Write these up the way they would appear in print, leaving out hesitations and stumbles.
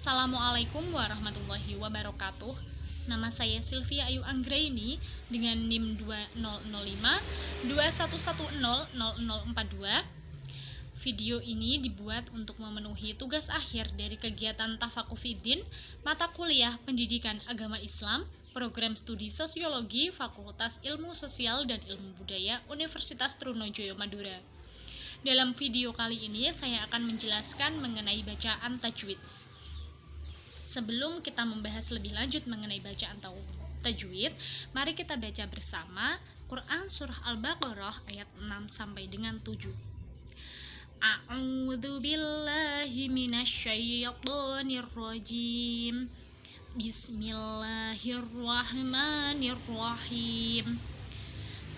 Assalamualaikum warahmatullahi wabarakatuh. Nama saya Sylvia Ayu Anggraini dengan NIM 2005 21100042. Video ini dibuat untuk memenuhi tugas akhir dari kegiatan Tafakufiddin, mata kuliah Pendidikan Agama Islam, program studi Sosiologi Fakultas Ilmu Sosial dan Ilmu Budaya Universitas Trunojoyo Madura. Dalam video kali ini saya akan menjelaskan mengenai bacaan tajwid. Sebelum kita membahas lebih lanjut mengenai bacaan atau tajwid, mari kita baca bersama Quran Surah Al-Baqarah ayat 6 sampai dengan 7. A'udzu billahi minasyaitonir rajim. Bismillahirrahmanirrahim.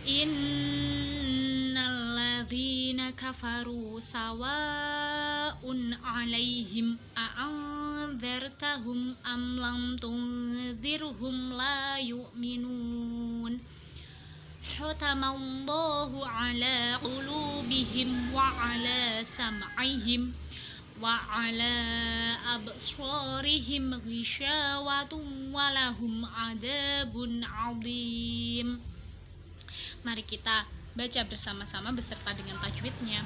Innalladzina kafaru sawa'un 'alaihim a'andzartahum am lam tunzirhum la yu'minun. Khatamallahu 'ala qulubihim wa 'ala sam'ihim wa 'ala absarihim ghishawatun wa lahum 'adzabun 'adzim. Mari kita baca bersama-sama beserta dengan tajwidnya.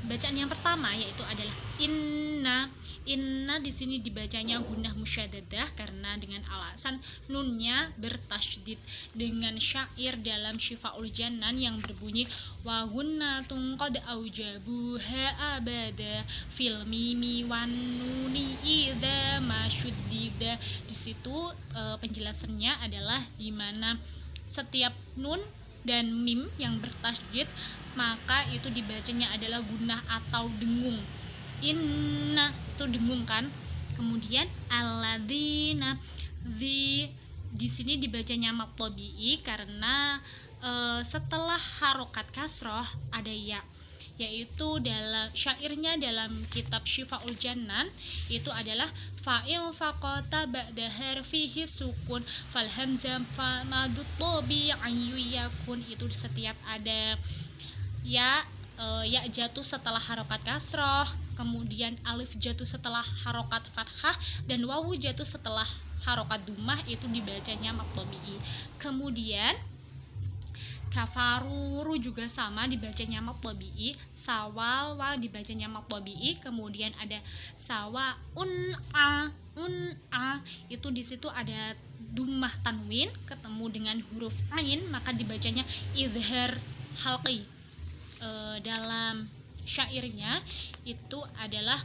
Bacaan yang pertama yaitu adalah inna. Inna di sini dibacanya gunnah musyaddadah karena dengan alasan nunnya bertasydid, dengan syair dalam Syifaul Jannan yang berbunyi wa gunnatun qad aujabuha abada fil mimi wan nuni idza masyuddida. Di situ penjelasannya adalah di mana setiap nun dan mim yang bertasydid maka itu dibacanya adalah gunnah atau dengung. Inna itu dengung kan. Kemudian alladzina, di sini dibacanya mad tabi'i karena setelah harokat kasroh ada ya, yaitu dalam syairnya dalam kitab Syifaul Jannan itu adalah fa'il faqata ba'da harfihi sukun fal hamzah fa madut tabi'an yakun. Itu setiap ada ya jatuh setelah harokat kasroh, kemudian alif jatuh setelah harokat fathah, dan wawu jatuh setelah harokat dumah itu dibacanya mad tabi'i. Kemudian kafaruru juga sama dibacanya mad tabi'i, sawawa dibacanya mad tabi'i, kemudian ada sawa un'a itu di situ ada dumah tanwin ketemu dengan huruf ain maka dibacanya idhar halqi. Dalam syairnya itu adalah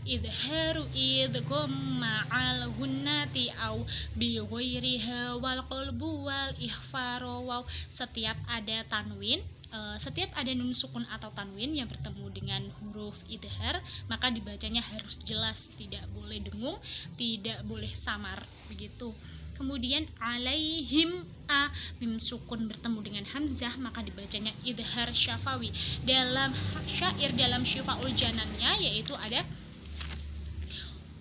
idharu idgham ma'al gunnati au bi ghairiha wal qalbu wal ihfaru. Setiap ada tanwin, setiap ada nun sukun atau tanwin yang bertemu dengan huruf idhar maka dibacanya harus jelas, tidak boleh dengung, tidak boleh samar begitu. Kemudian alaihim mim sukun bertemu dengan hamzah maka dibacanya idhar syafawi. Dalam syair dalam Syifaul Janannya yaitu ada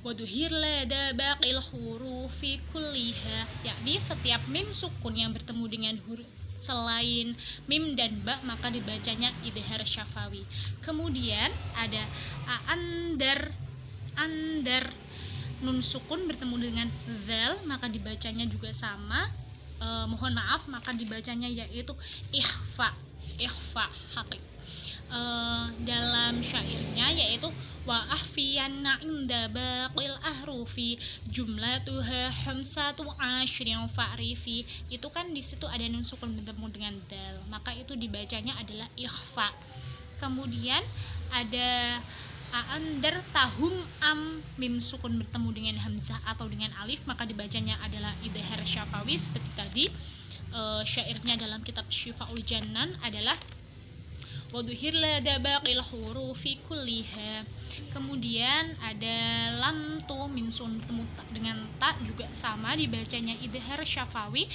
waduhir lada baqil hurufi kulliha, yakni setiap mim sukun yang bertemu dengan huruf selain mim dan ba maka dibacanya idhar syafawi. Kemudian ada andar nun sukun bertemu dengan zal maka dibacanya juga sama, mohon maaf maka dibacanya yaitu ihfa hakik. Dalam syairnya yaitu wa ahfiyanna inda baqil ahrufi jumlatuha hamsatu asyrin fa'rifi. Itu kan di situ ada nun sukun bertemu dengan dal maka itu dibacanya adalah ikhfa. Kemudian ada andar tahum am mim sukun bertemu dengan hamzah atau dengan alif maka dibacanya adalah idhar syafawi seperti tadi. Syairnya dalam kitab Syifaul Jannan adalah waduhir lada baqil hurufi kulliha. Kemudian ada lam tu mim sukun bertemu dengan ta juga sama dibacanya idhar syafawi.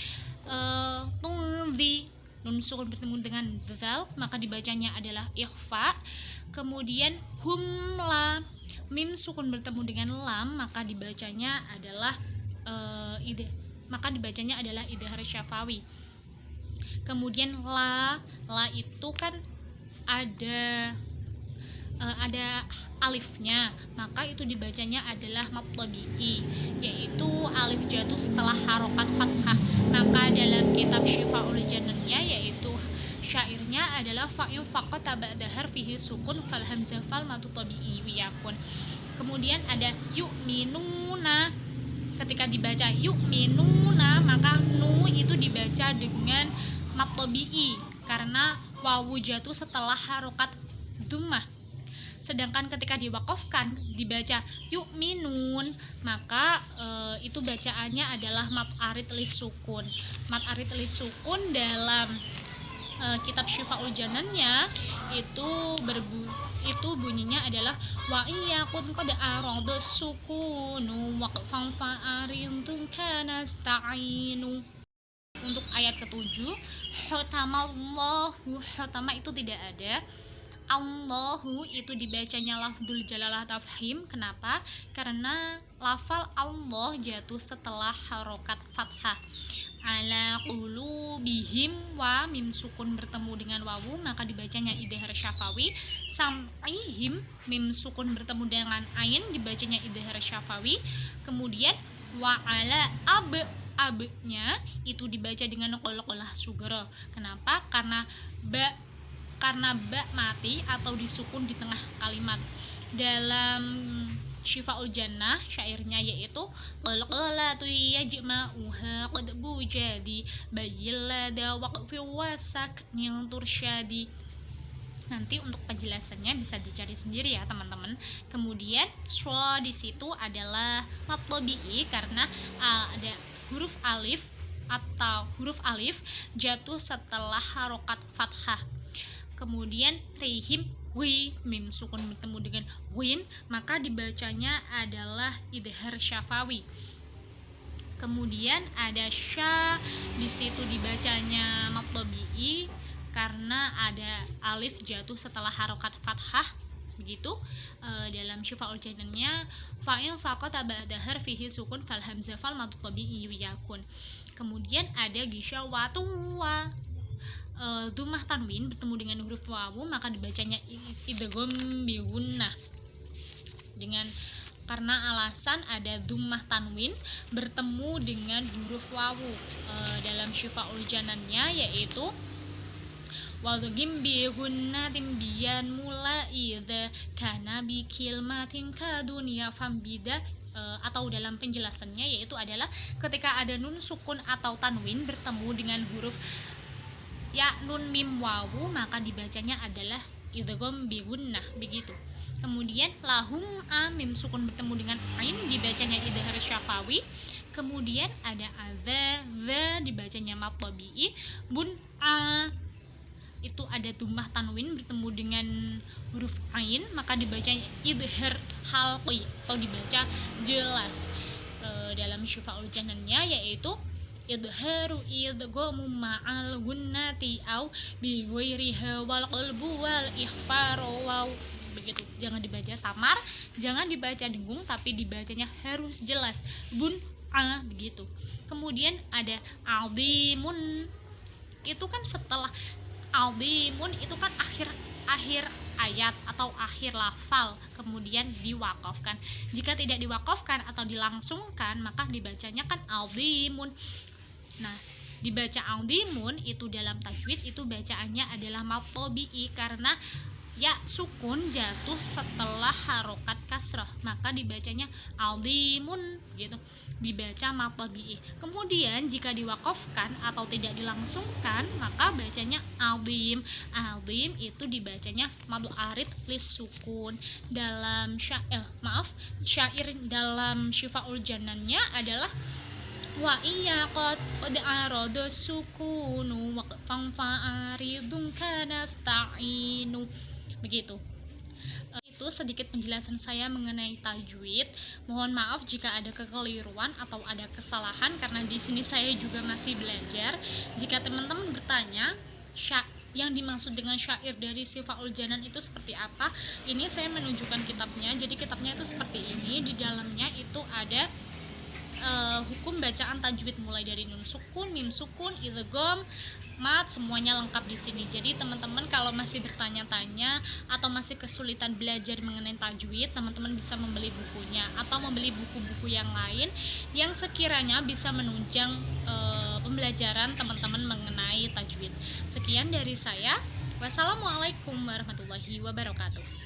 Tungzi nun sukun bertemu dengan dzal maka dibacanya adalah ikhfa. Kemudian humla mim sukun bertemu dengan lam maka dibacanya adalah idhar syafawi. Kemudian la itu kan ada ada alifnya, maka itu dibacanya adalah mad tabi'i, yaitu alif jatuh setelah harokat fathah. Maka dalam kitab Syifaul Janannya, yaitu syairnya adalah fa'in faqat ba'da harfihi sukun fal hamzah fal madu tabi'i wiyakun. Kemudian ada yu'minuna, ketika dibaca yu'minuna maka nu itu dibaca dengan mad tabi'i karena wawu jatuh setelah harokat dhammah. Sedangkan ketika diwakafkan dibaca yu'minun, maka itu bacaannya adalah mad arid lis sukun. Mad arid lis sukun dalam kitab Syifaul Janannya itu bunyinya adalah wa iyakun qad arada sukunu waqfan fa'arindun kana sta'inu. Untuk ayat ke-7, khotamallahu, khotama itu tidak ada. Allahu itu dibacanya lafdzul jalalah tafhim. Kenapa? Karena lafal Allah jatuh setelah harokat fathah. Ala qulubihim, wa mim sukun bertemu dengan wawu maka dibacanya idhar syafawi. Sam'ihim, mim sukun bertemu dengan ain dibacanya idhar syafawi. Kemudian wa ala abnya itu dibaca dengan qalqalah sugara. Kenapa? Karena ba mati atau disukun di tengah kalimat. Dalam Syifaul Jannah syairnya yaitu qalqalatu yajma'uha qad bujadi bayyilada waqfi wasak yang tursyadi. Nanti untuk penjelasannya bisa dicari sendiri ya teman-teman. Kemudian di situ adalah mad tabi'i karena ada huruf alif atau huruf alif jatuh setelah harokat fathah. Kemudian rihim wi, mim sukun bertemu dengan win maka dibacanya adalah idhar syafawi. Kemudian ada sya, di situ dibacanya mad tabi'i karena ada alif jatuh setelah harokat fathah. Begitu dalam Syifaul Janannya fa'in faqat ba'da harfihi sukun fal hamzah fal mad tabi'i yakun. Kemudian ada gisya watuwa, dhammah tanwin bertemu dengan huruf wawu maka dibacanya idgham bi gunnah. Dengan karena alasan ada dhammah tanwin bertemu dengan huruf wawu dalam Syifaul Janannya yaitu wadghim bi gunnatin biyan mula idza kana bi kilmatin ka dunya fambida. Atau dalam penjelasannya yaitu adalah ketika ada nun sukun atau tanwin bertemu dengan huruf ya nun mim wawu maka dibacanya adalah idgham bi gunnah. Begitu. Kemudian lahum mim sukun bertemu dengan ain dibacanya idhar syafawi. Kemudian ada adza dibacanya mad tabi'i. Bun itu ada dhammah tanwin bertemu dengan huruf ain maka dibaca idhar halqi atau dibaca jelas. Dalam Syifaul Janannya yaitu idharu idghamu ma'al gunnati au bi ghairiha wal qalbu wal ihfaru waw. Begitu, jangan dibaca samar, jangan dibaca dengung, tapi dibacanya harus jelas bun begitu. Kemudian ada aldimun, itu kan setelah aldimun itu kan akhir ayat atau akhir lafal kemudian diwakafkan. Jika tidak diwakafkan atau dilangsungkan maka dibacanya kan aldimun. Nah, dibaca aldimun itu dalam tajwid itu bacaannya adalah mad tabi'i karena ya sukun jatuh setelah harokat kasrah maka dibacanya aldimun gitu, dibaca mad tabi'i. Kemudian jika diwakafkan atau tidak dilangsungkan maka bacanya aldim. Aldim itu dibacanya mad arid lis sukun. Dalam syair dalam Syifaul Janannya adalah wa iya qad arada sukunu waqfan fa'aridun kana sta'inu. Begitu. Itu sedikit penjelasan saya mengenai tajwid. Mohon maaf jika ada kekeliruan atau ada kesalahan karena di sini saya juga masih belajar. Jika teman-teman bertanya yang dimaksud dengan syair dari Syifaul Janan itu seperti apa, ini saya menunjukkan kitabnya. Jadi kitabnya itu seperti ini, di dalamnya itu ada hukum bacaan tajwid mulai dari nun sukun, mim sukun, idgham, mat, semuanya lengkap di sini. Jadi teman-teman kalau masih bertanya-tanya atau masih kesulitan belajar mengenai tajwid, teman-teman bisa membeli bukunya atau membeli buku-buku yang lain yang sekiranya bisa menunjang pembelajaran teman-teman mengenai tajwid. Sekian dari saya. Wassalamualaikum warahmatullahi wabarakatuh.